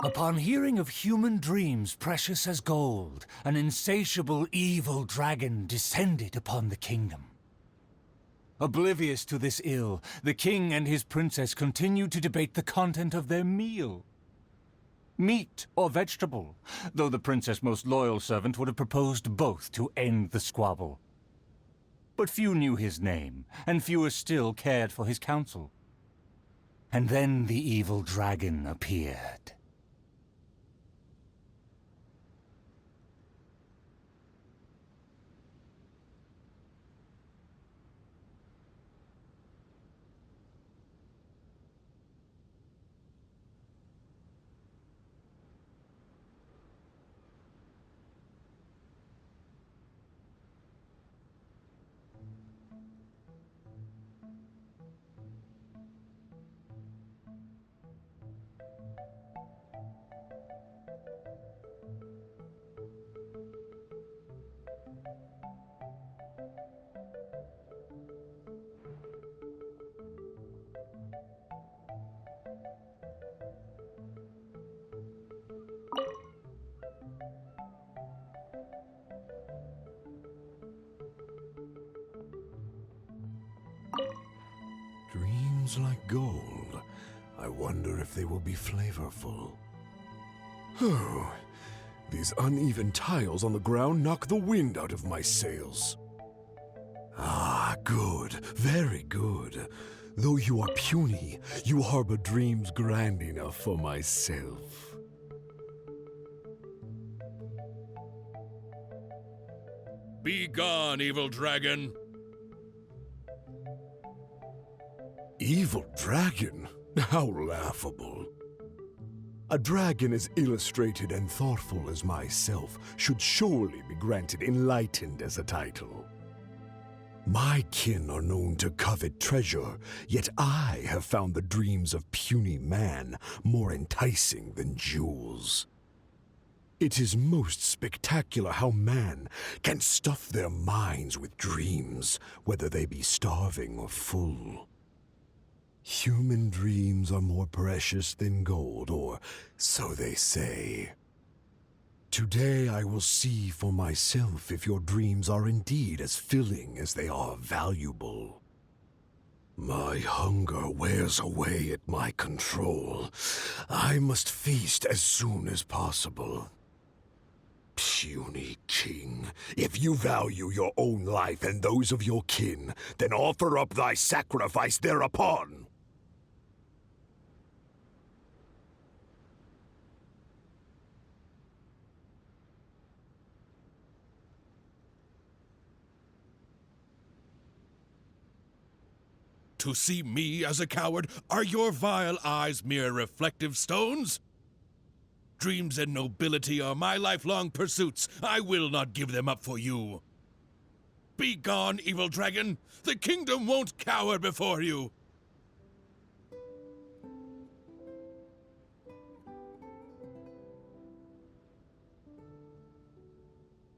Upon hearing of human dreams precious as gold, an insatiable evil dragon descended upon the kingdom. Oblivious to this ill, the king and his princess continued to debate the content of their meal. Meat or vegetable, though the princess' most loyal servant would have proposed both to end the squabble. But few knew his name, and fewer still cared for his counsel. And then the evil dragon appeared. Dreams like gold. I wonder if they will be flavorful. Oh, these uneven tiles on the ground knock the wind out of my sails. Ah, good, very good. Though you are puny, you harbor dreams grand enough for myself. Be gone, evil dragon! Evil dragon? How laughable. A dragon as illustrated and thoughtful as myself should surely be granted enlightened as a title. My kin are known to covet treasure, yet I have found the dreams of puny man more enticing than jewels. It is most spectacular how man can stuff their minds with dreams, whether they be starving or full. Human dreams are more precious than gold, or so they say. Today I will see for myself if your dreams are indeed as filling as they are valuable. My hunger wears away at my control. I must feast as soon as possible. Puny king, if you value your own life and those of your kin, then offer up thy sacrifice thereupon. To see me as a coward, are your vile eyes mere reflective stones? Dreams and nobility are my lifelong pursuits. I will not give them up for you. Be gone, evil dragon! The kingdom won't cower before you!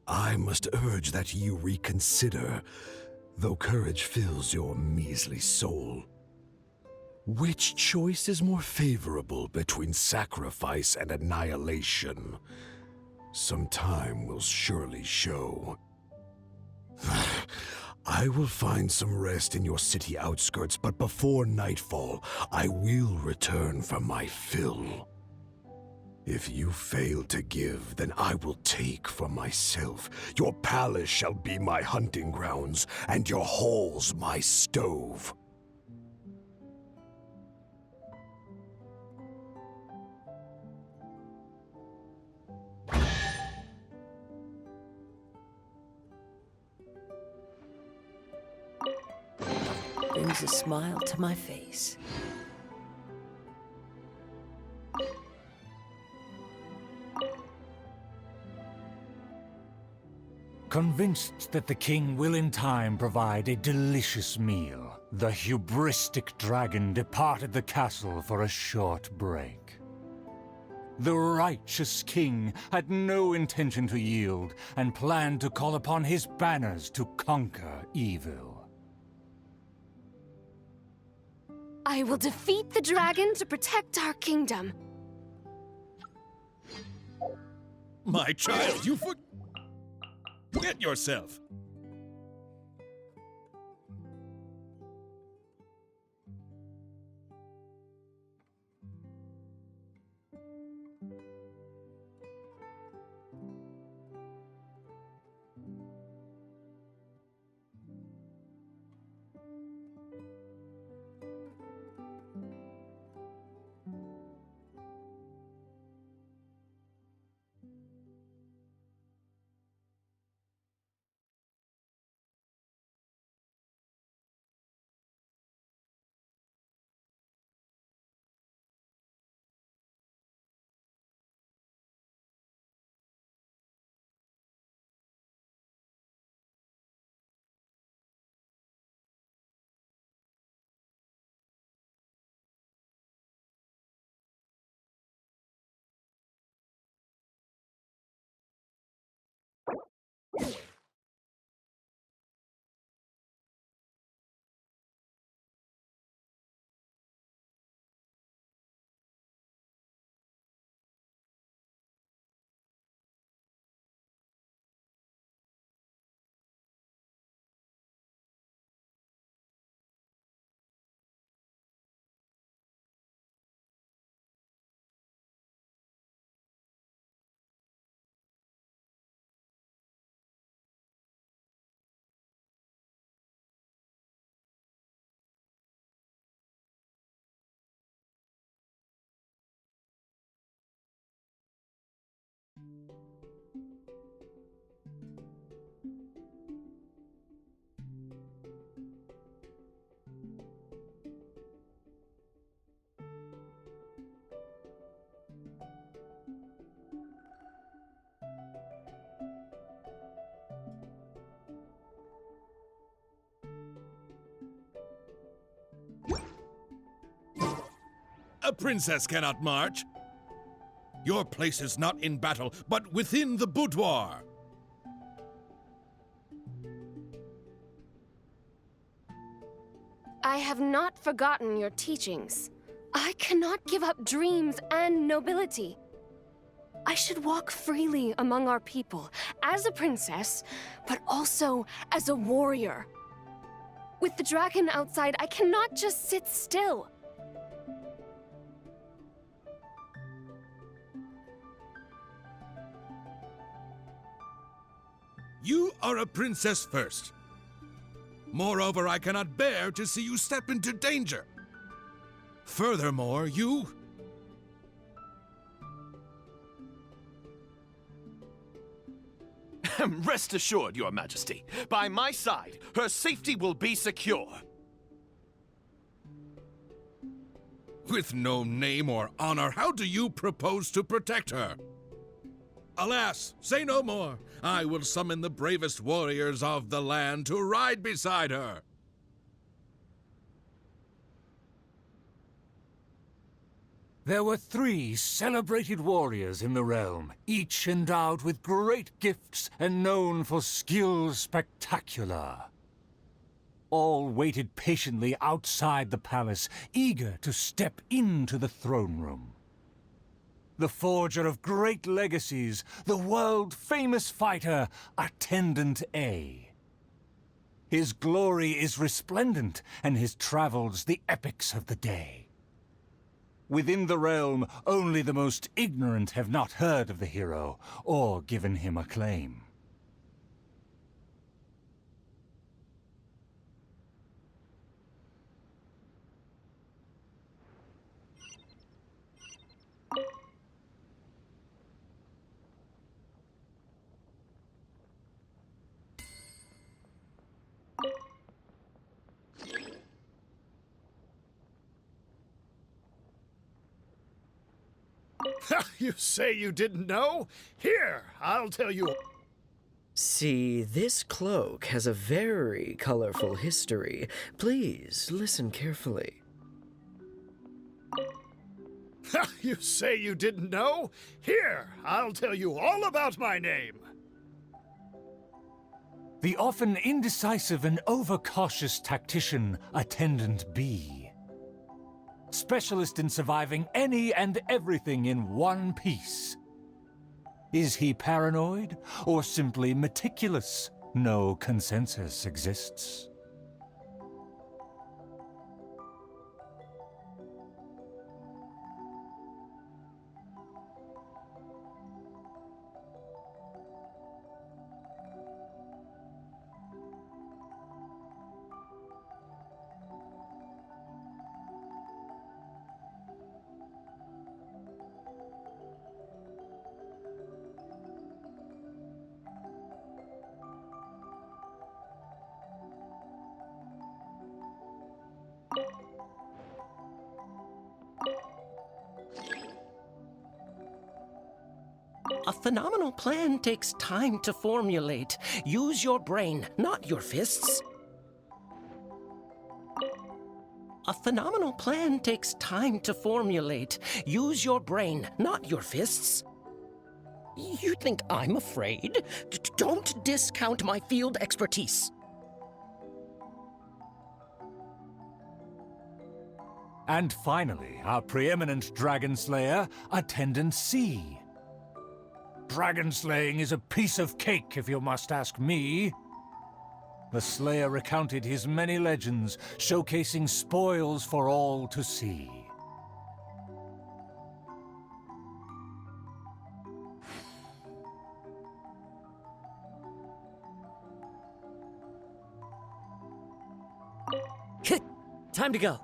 I must urge that you reconsider, though courage fills your measly soul. Which choice is more favorable between sacrifice and annihilation? Some time will surely show. I will find some rest in your city outskirts, but before nightfall, I will return for my fill. If you fail to give, then I will take for myself. Your palace shall be my hunting grounds, and your halls my stove. Brings a smile to my face. Convinced that the king will in time provide a delicious meal, the hubristic dragon departed the castle for a short break. The righteous king had no intention to yield and planned to call upon his banners to conquer evil. I will defeat the dragon to protect our kingdom. My child, you forget yourself. A princess cannot march. Your place is not in battle, but within the boudoir. I have not forgotten your teachings. I cannot give up dreams and nobility. I should walk freely among our people, as a princess, but also as a warrior. With the dragon outside, I cannot just sit still. You are a princess first. Moreover, I cannot bear to see you step into danger. Furthermore, you... Rest assured, Your Majesty. By my side, her safety will be secure. With no name or honor, how do you propose to protect her? Alas, say no more. I will summon the bravest warriors of the land to ride beside her. There were 3 celebrated warriors in the realm, each endowed with great gifts and known for skills spectacular. All waited patiently outside the palace, eager to step into the throne room. The forger of great legacies, the world-famous fighter, Attendant A. His glory is resplendent, and his travels the epics of the day. Within the realm, only the most ignorant have not heard of the hero, or given him acclaim. You say you didn't know? Here, I'll tell you. See, this cloak has a very colorful history. Please, listen carefully. You say you didn't know? Here, I'll tell you all about my name. The often indecisive and overcautious tactician, Attendant B. Specialist in surviving any and everything in one piece. Is he paranoid or simply meticulous? No consensus exists. A phenomenal plan takes time to formulate. Use your brain, not your fists. A phenomenal plan takes time to formulate. Use your brain, not your fists. You think I'm afraid? Don't discount my field expertise. And finally, our preeminent dragon slayer, Attendant C. Dragon slaying is a piece of cake, if you must ask me. The slayer recounted his many legends, showcasing spoils for all to see. Time to go.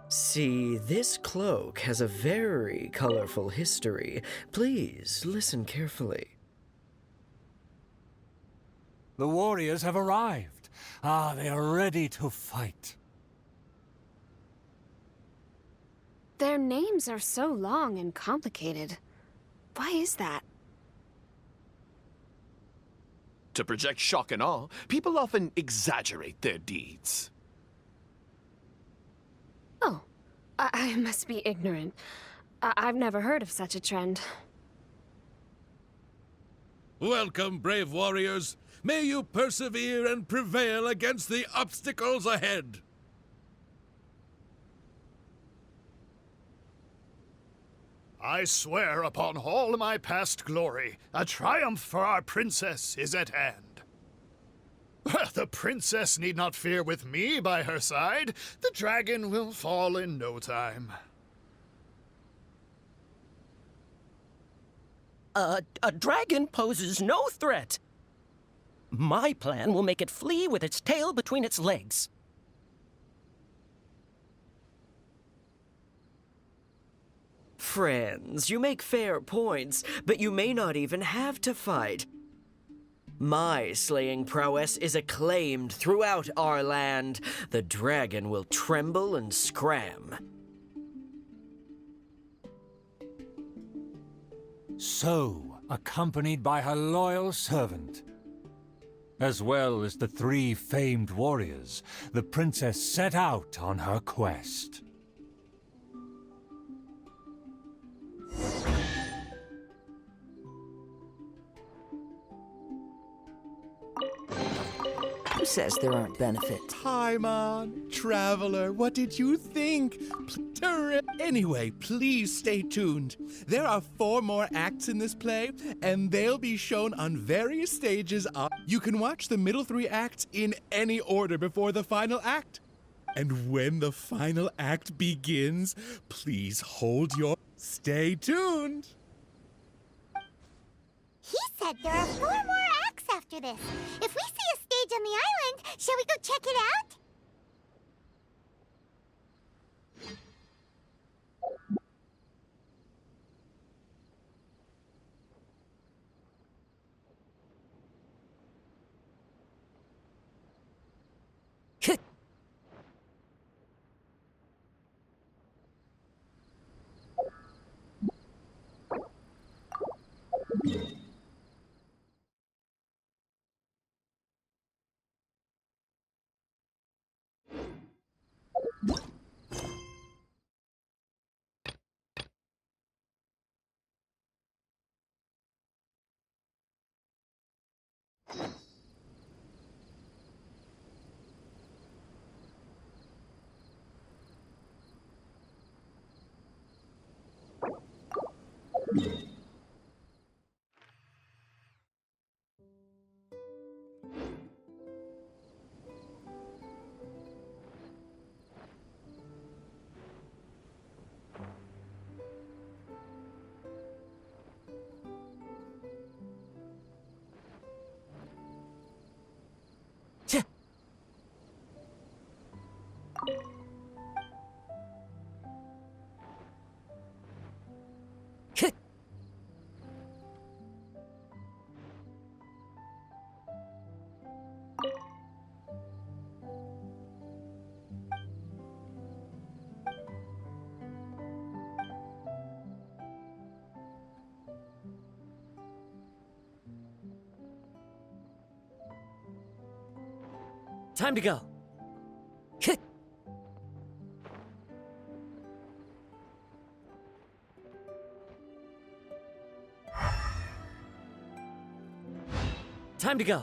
See, this cloak has a very colorful history. Please listen carefully. The warriors have arrived. They are ready to fight. Their names are so long and complicated. Why is that? To project shock and awe, people often exaggerate their deeds. Oh, I must be ignorant. I've never heard of such a trend. Welcome, brave warriors. May you persevere and prevail against the obstacles ahead. I swear upon all my past glory, a triumph for our princess is at hand. The princess need not fear with me by her side. The dragon will fall in no time. A dragon poses no threat. My plan will make it flee with its tail between its legs. Friends, you make fair points, but you may not even have to fight. My slaying prowess is acclaimed throughout our land. The dragon will tremble and scram. So, accompanied by her loyal servant, as well as the 3 famed warriors, the princess set out on her quest. Who says there aren't benefits? Paimon, Traveler, what did you think? Anyway, please stay tuned. There are 4 more acts in this play, and they'll be shown on various stages. You can watch the middle 3 acts in any order before the final act. And when the final act begins, please hold your... Stay tuned! He said there are 4 more acts after this. If we see a stage on the island, shall we go check it out? Time to go. Time to go.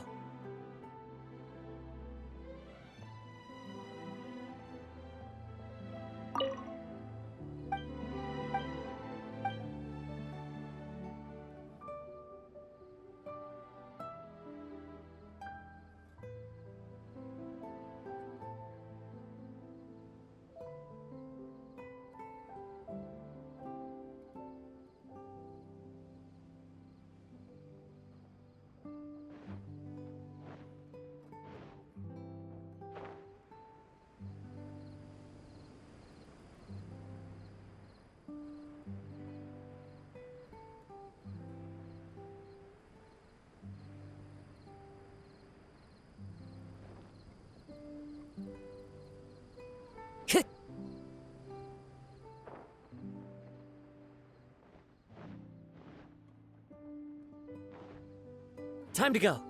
Time to go.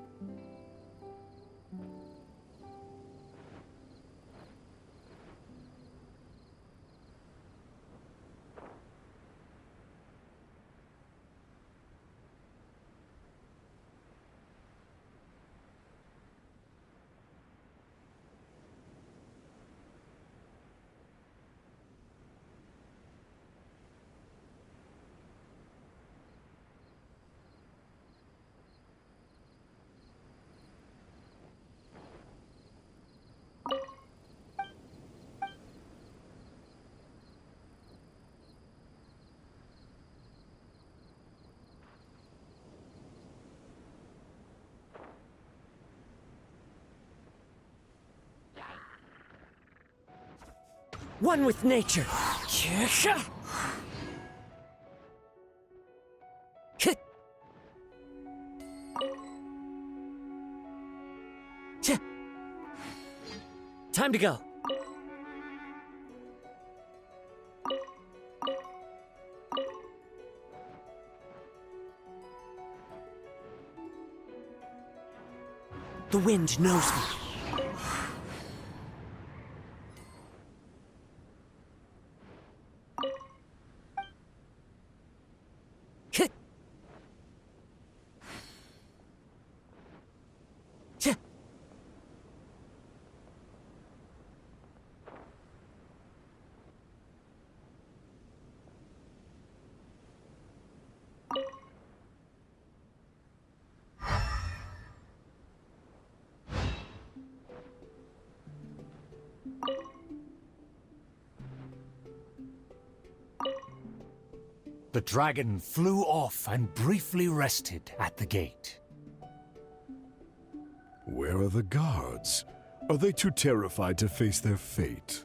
One with nature. Time to go. The wind knows me. The dragon flew off and briefly rested at the gate. Where are the guards? Are they too terrified to face their fate?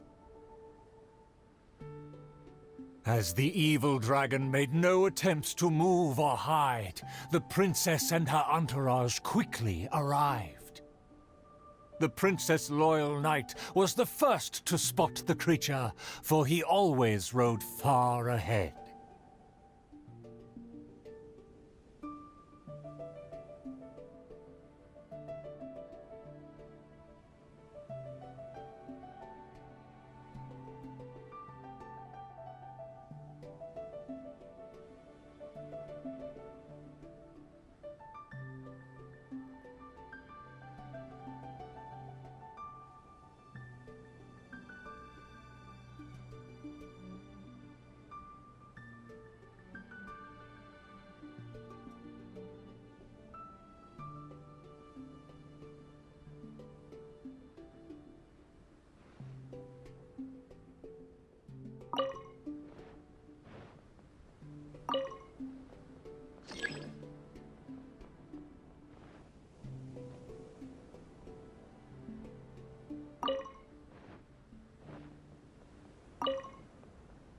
As the evil dragon made no attempts to move or hide, the princess and her entourage quickly arrived. The princess' loyal knight was the first to spot the creature, for he always rode far ahead.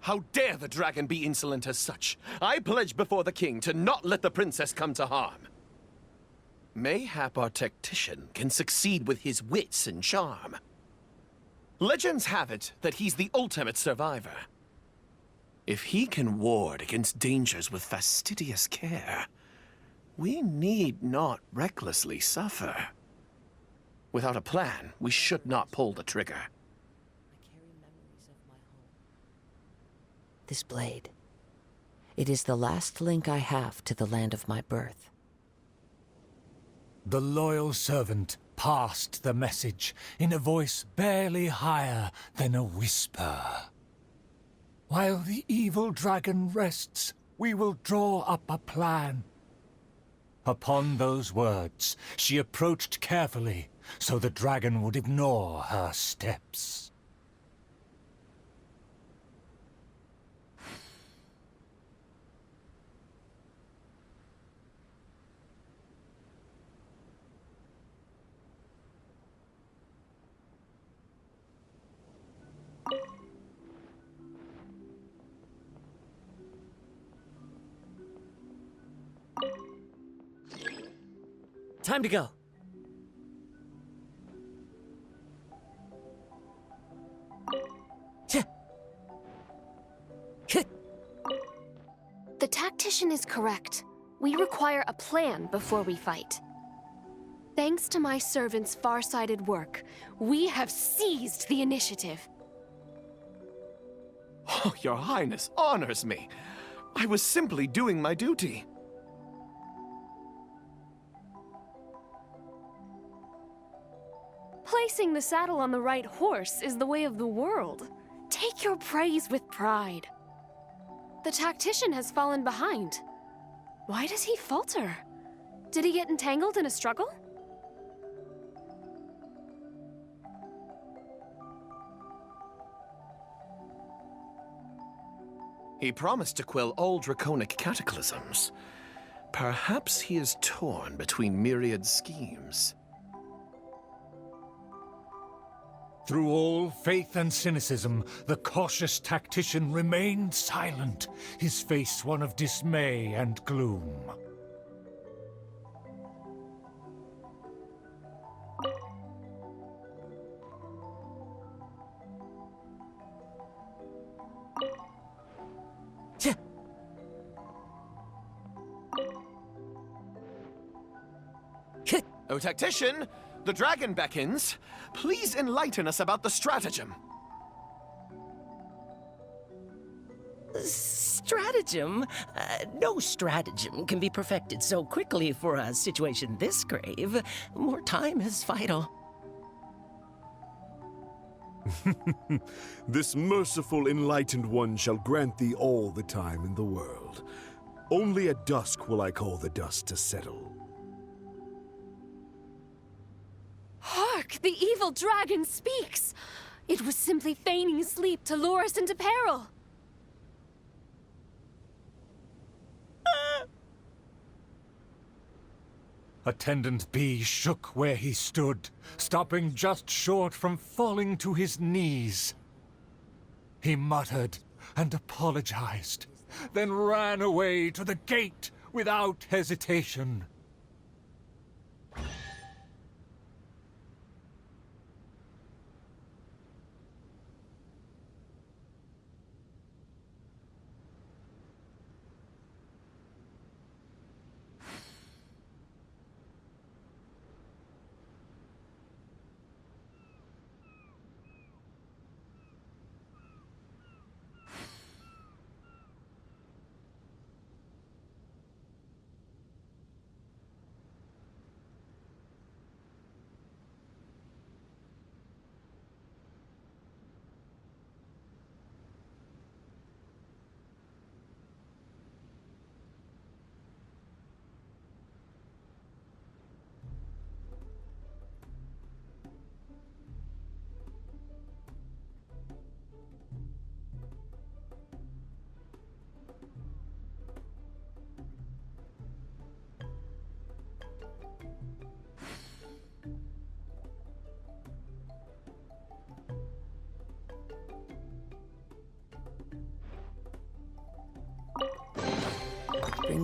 How dare the dragon be insolent as such? I pledge before the king to not let the princess come to harm. Mayhap our tactician can succeed with his wits and charm. Legends have it that he's the ultimate survivor. If he can ward against dangers with fastidious care, we need not recklessly suffer. Without a plan, we should not pull the trigger. This blade. It is the last link I have to the land of my birth. The loyal servant passed the message in a voice barely higher than a whisper. While the evil dragon rests, we will draw up a plan. Upon those words, she approached carefully, so the dragon would ignore her steps. Time to go. The tactician is correct. We require a plan before we fight. Thanks to my servant's far-sighted work, we have seized the initiative. Oh, Your Highness honors me. I was simply doing my duty. Placing the saddle on the right horse is the way of the world. Take your praise with pride. The tactician has fallen behind. Why does he falter? Did he get entangled in a struggle? He promised to quell all draconic cataclysms. Perhaps he is torn between myriad schemes. Through all faith and cynicism, the cautious tactician remained silent, his face one of dismay and gloom. O tactician, the dragon beckons. Please enlighten us about the stratagem. Stratagem? No stratagem can be perfected so quickly for a situation this grave. More time is vital. This merciful enlightened one shall grant thee all the time in the world. Only at dusk will I call the dust to settle. Hark! The evil dragon speaks! It was simply feigning sleep to lure us into peril. Attendant B shook where he stood, stopping just short from falling to his knees. He muttered and apologized, then ran away to the gate without hesitation.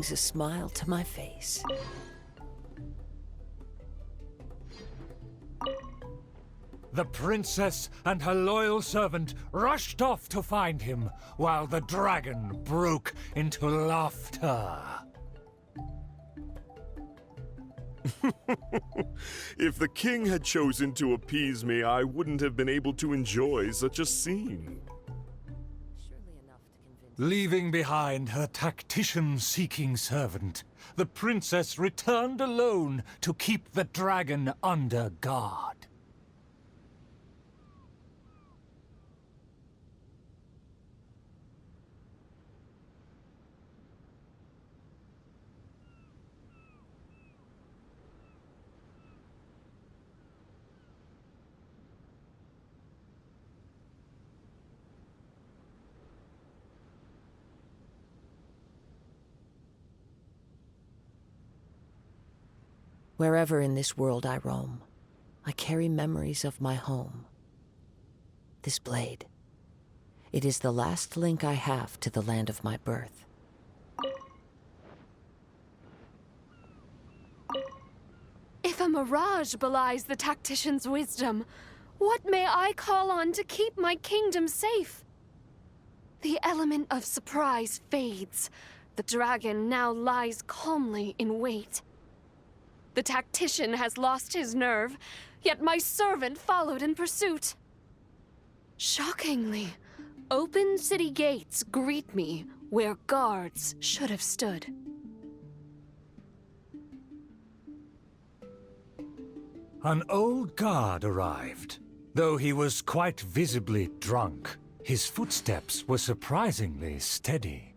brings a smile to my face. The princess and her loyal servant rushed off to find him, while the dragon broke into laughter. If the king had chosen to appease me, I wouldn't have been able to enjoy such a scene. Leaving behind her tactician-seeking servant, the princess returned alone to keep the dragon under guard. Wherever in this world I roam, I carry memories of my home. This blade, it is the last link I have to the land of my birth. If a mirage belies the tactician's wisdom, what may I call on to keep my kingdom safe? The element of surprise fades. The dragon now lies calmly in wait. The tactician has lost his nerve, yet my servant followed in pursuit. Shockingly, open city gates greet me where guards should have stood. An old guard arrived. Though he was quite visibly drunk, his footsteps were surprisingly steady.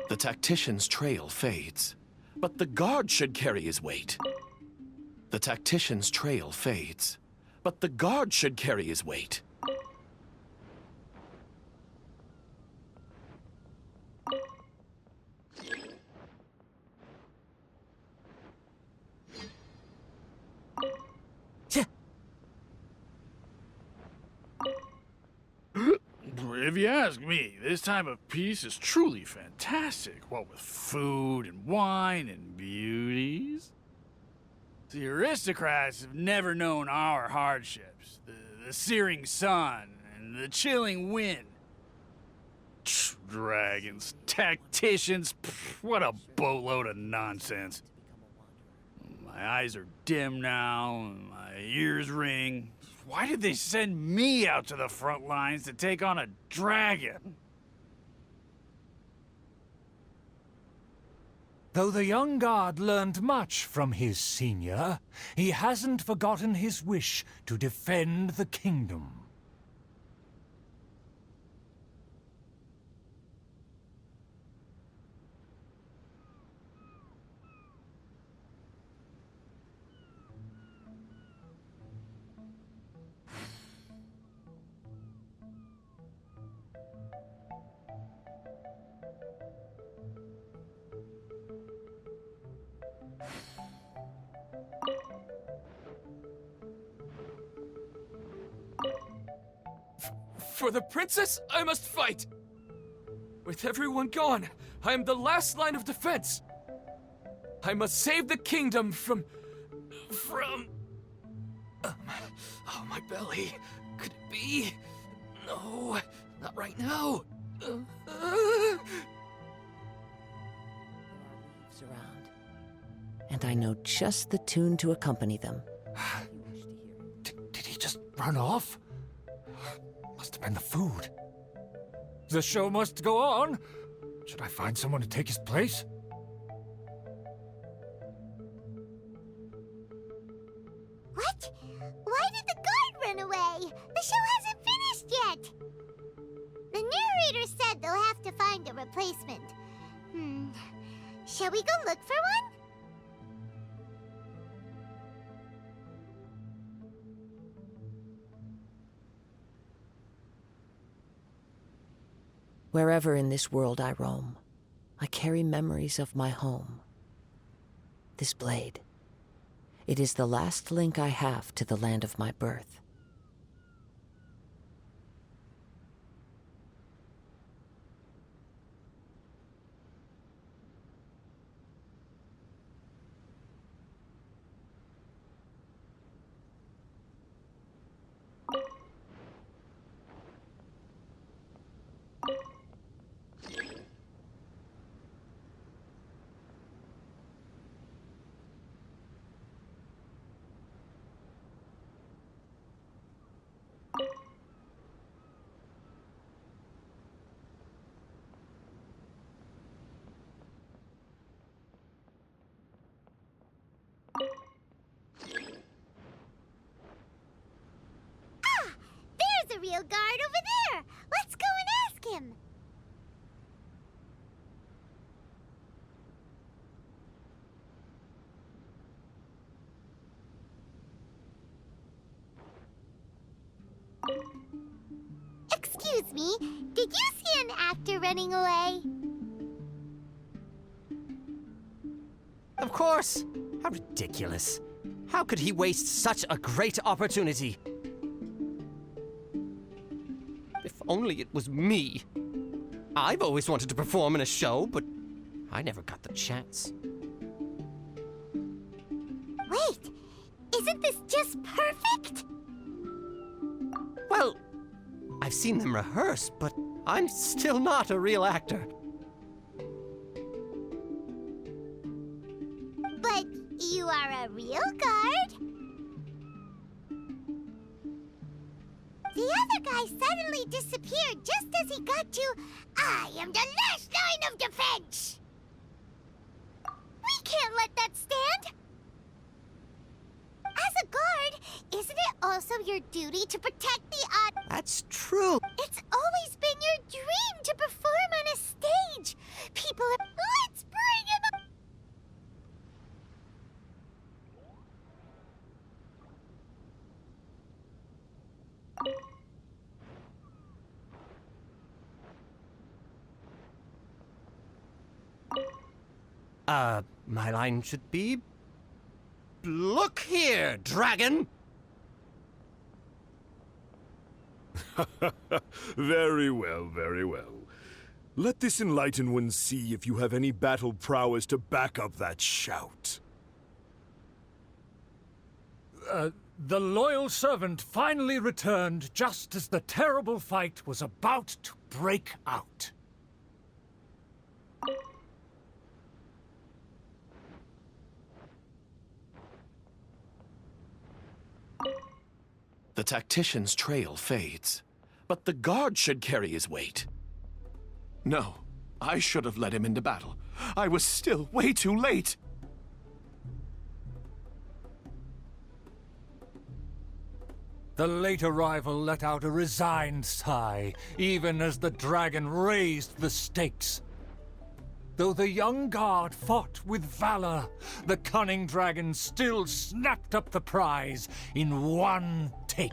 The tactician's trail fades, but the guard should carry his weight. The tactician's trail fades, but the guard should carry his weight. If you ask me, this time of peace is truly fantastic, what with food and wine and beauties. The aristocrats have never known our hardships, the searing sun and the chilling wind. Dragons, tacticians, what a boatload of nonsense. My eyes are dim now, and my ears ring. Why did they send me out to the front lines to take on a dragon? Though the young guard learned much from his senior, he hasn't forgotten his wish to defend the kingdom. For the princess, I must fight! With everyone gone, I am the last line of defense! I must save the kingdom from... oh, my belly. Could it be? No, not right now. There are leaves around, and I know just the tune to accompany them. Did he just run off? Must have been the food. The show must go on. Should I find someone to take his place? What? Why did the guard run away? The show hasn't finished yet. The narrator said they'll have to find a replacement. Shall we go look for one? Wherever in this world I roam, I carry memories of my home. This blade, it is the last link I have to the land of my birth. There's a real guard over there! Let's go and ask him! Excuse me, did you see an actor running away? Of course! How ridiculous. How could he waste such a great opportunity? If only it was me. I've always wanted to perform in a show, but I never got the chance. Wait, isn't this just perfect? Well, I've seen them rehearse, but I'm still not a real actor. But you are a real guard? The other guy suddenly disappeared just as he got to, I am the last line of defense! We can't let that stand! As a guard, isn't it also your duty to protect the odd? That's true. It's always been your dream to perform on a stage! People are... Let's bring him up! My line should be... Look here, dragon! Very well, very well. Let this enlightened one see if you have any battle prowess to back up that shout. The loyal servant finally returned just as the terrible fight was about to break out. The tactician's trail fades, but the guard should carry his weight. No, I should have led him into battle. I was still way too late. The late arrival let out a resigned sigh, even as the dragon raised the stakes. Though the young guard fought with valor, the cunning dragon still snapped up the prize in one take.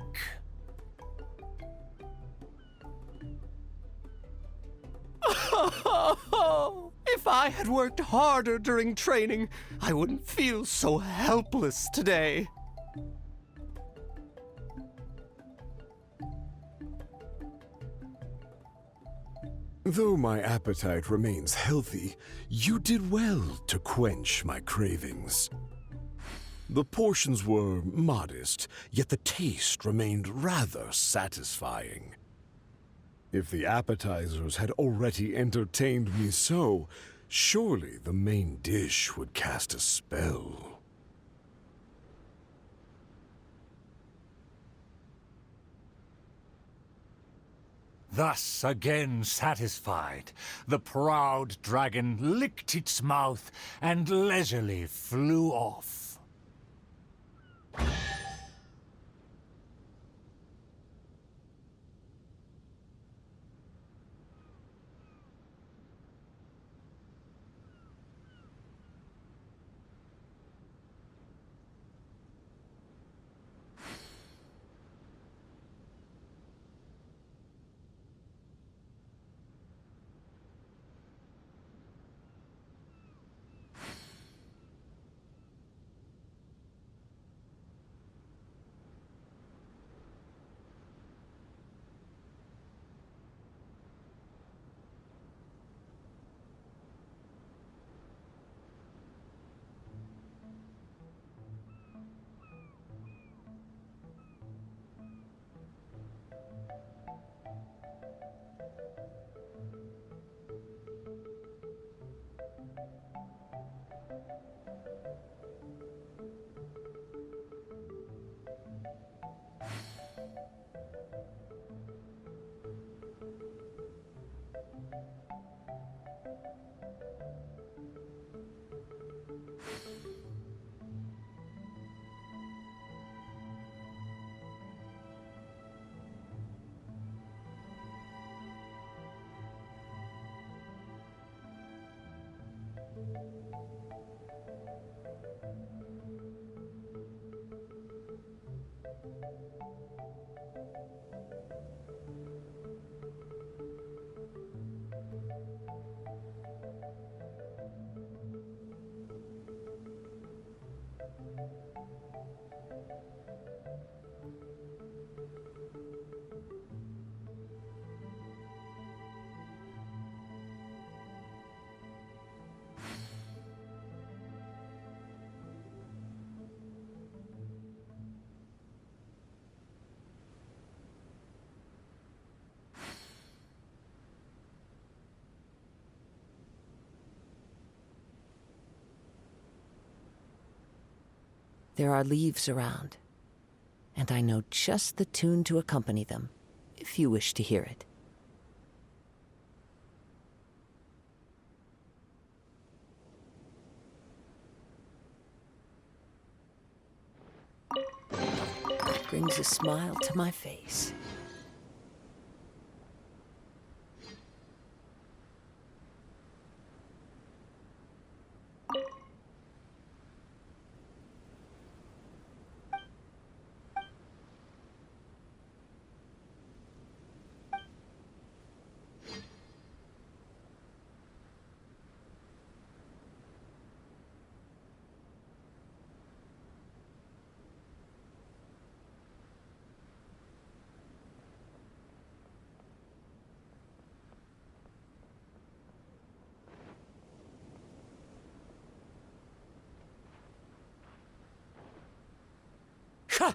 If I had worked harder during training, I wouldn't feel so helpless today. Though my appetite remains healthy, you did well to quench my cravings. The portions were modest, yet the taste remained rather satisfying. If the appetizers had already entertained me so, surely the main dish would cast a spell. Thus, again satisfied, the proud dragon licked its mouth and leisurely flew off. There are leaves around, and I know just the tune to accompany them, if you wish to hear it. It brings a smile to my face. Ha!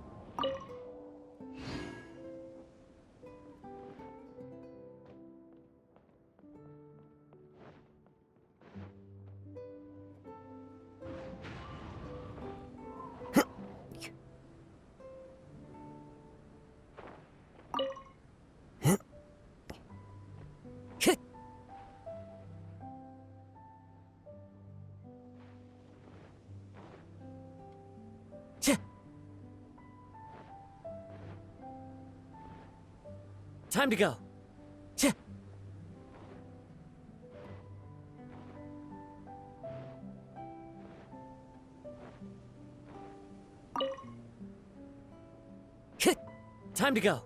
Time to go. Time to go.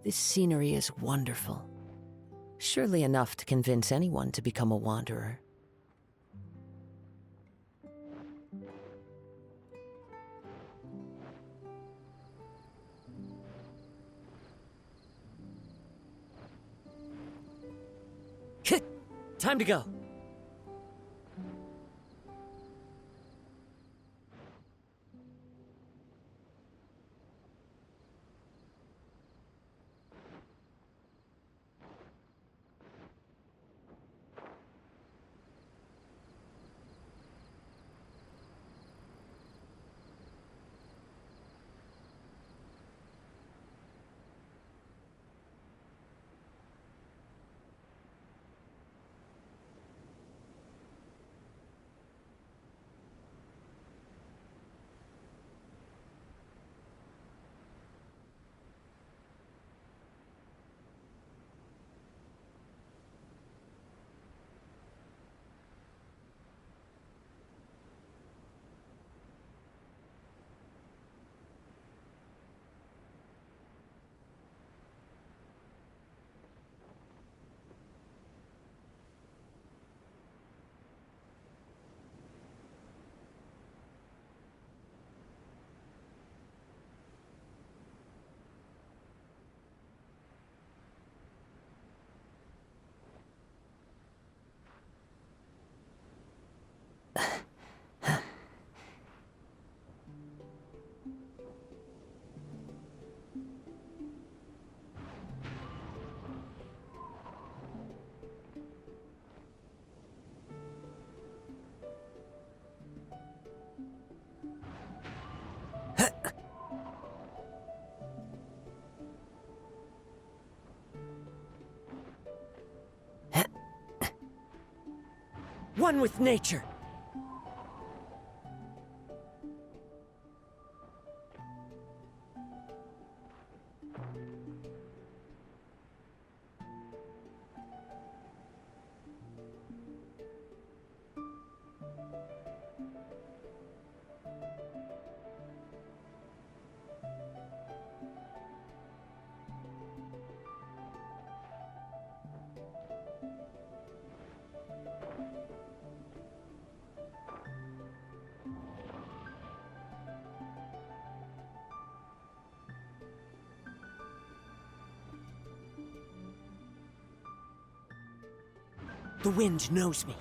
This scenery is wonderful. Surely enough to convince anyone to become a wanderer. Time to go. One with nature. The wind knows me.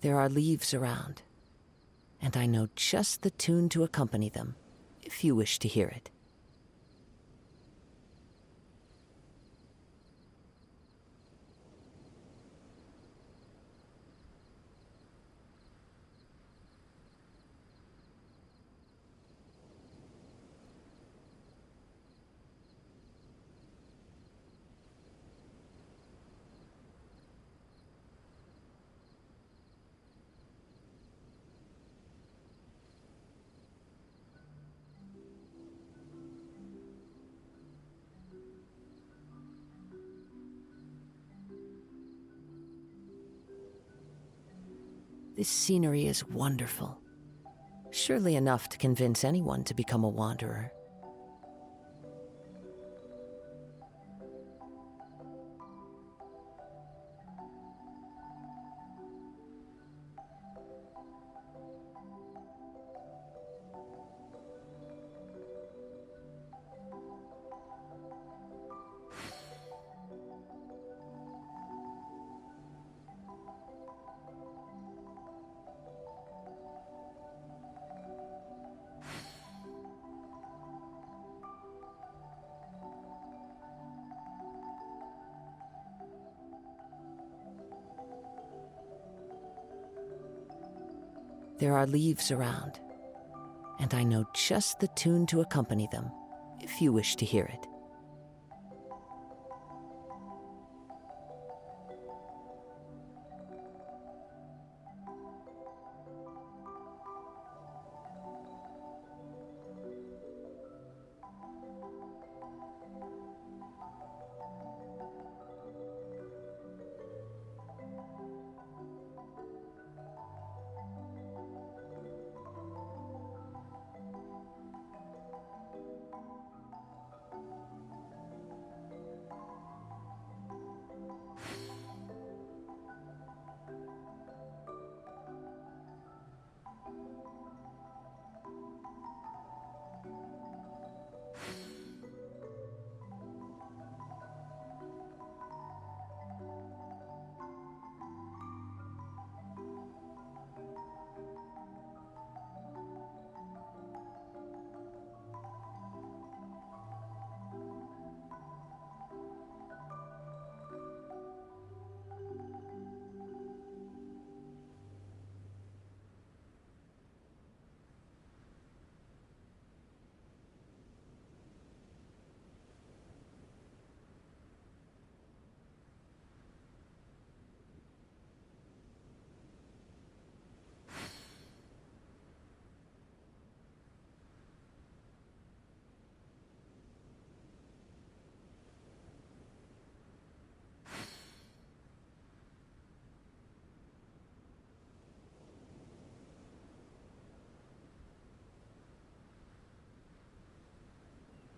There are leaves around, and I know just the tune to accompany them, if you wish to hear it. This scenery is wonderful. Surely enough to convince anyone to become a wanderer. There are leaves around, and I know just the tune to accompany them, if you wish to hear it.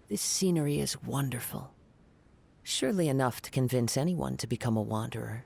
This scenery is wonderful. Surely enough to convince anyone to become a wanderer.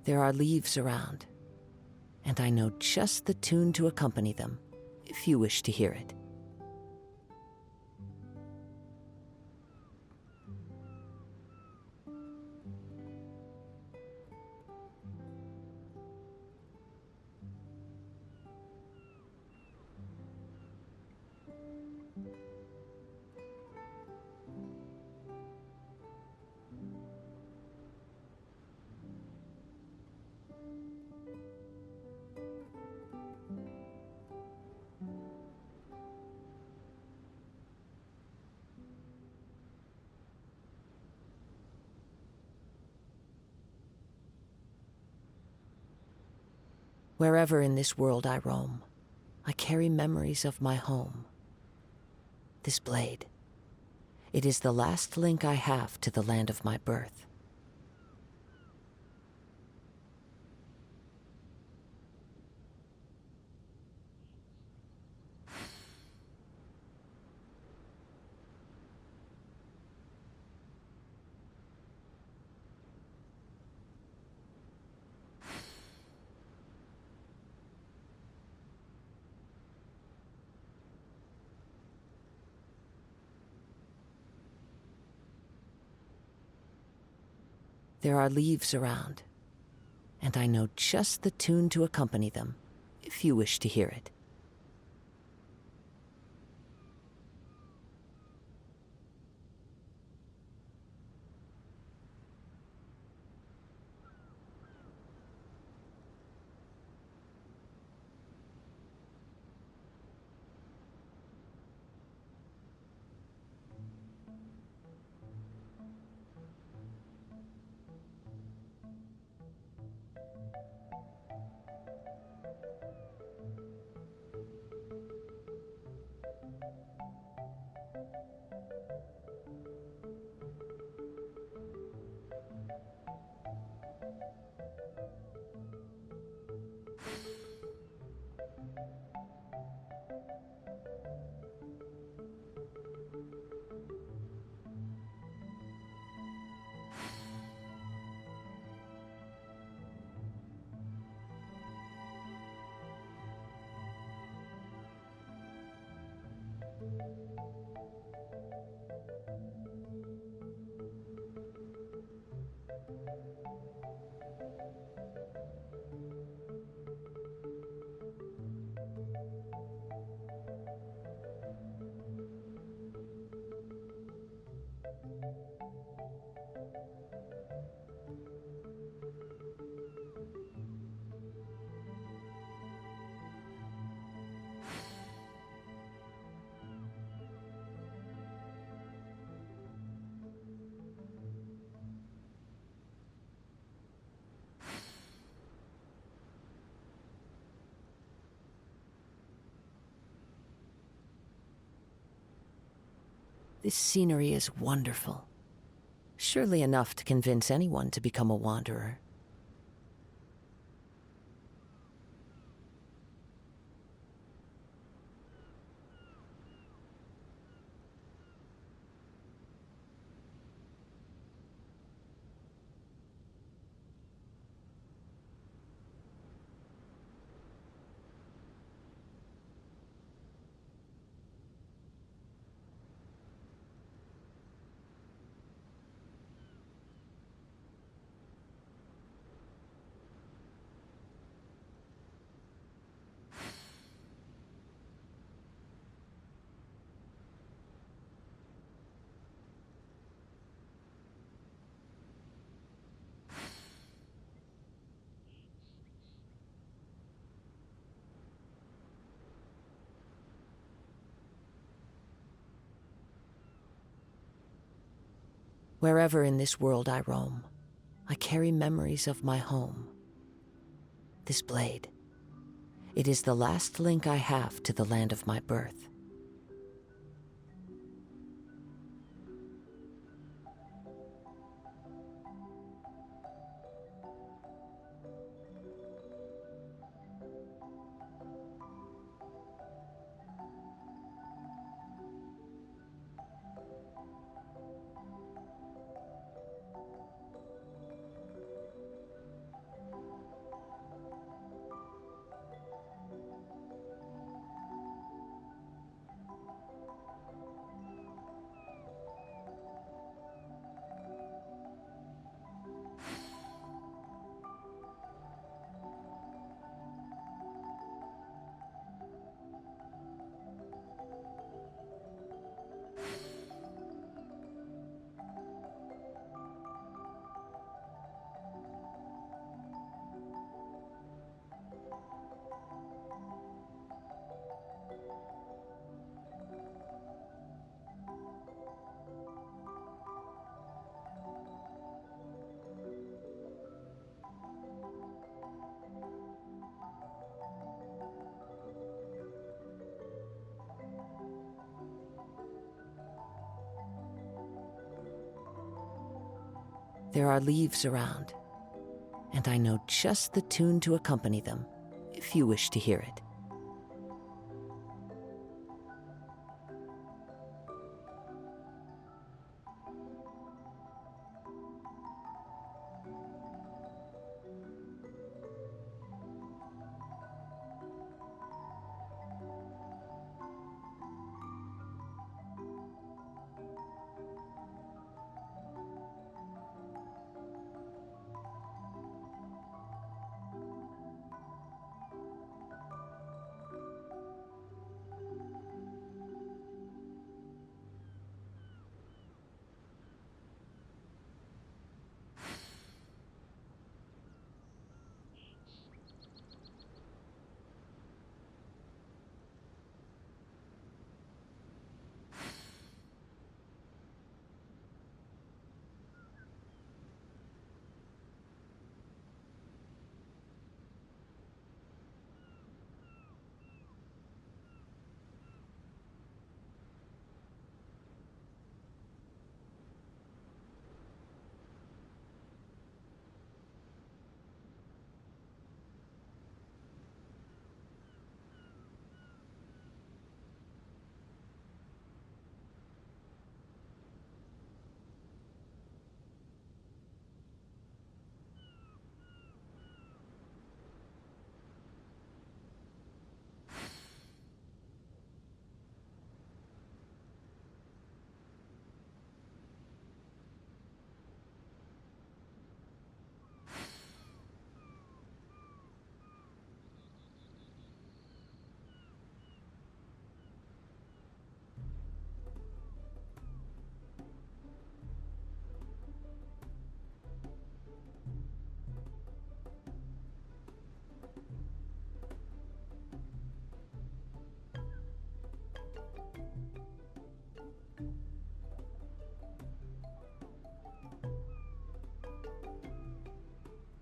There are leaves around, and I know just the tune to accompany them, if you wish to hear it. Wherever in this world I roam, I carry memories of my home. This blade, it is the last link I have to the land of my birth. There are leaves around, and I know just the tune to accompany them, if you wish to hear it. This scenery is wonderful. Surely enough to convince anyone to become a wanderer. Wherever in this world I roam, I carry memories of my home. This blade, it is the last link I have to the land of my birth. There are leaves around, and I know just the tune to accompany them, if you wish to hear it.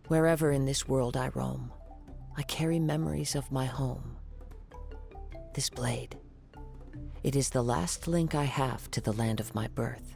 Wherever in this world I roam, I carry memories of my home. This blade, it is the last link I have to the land of my birth.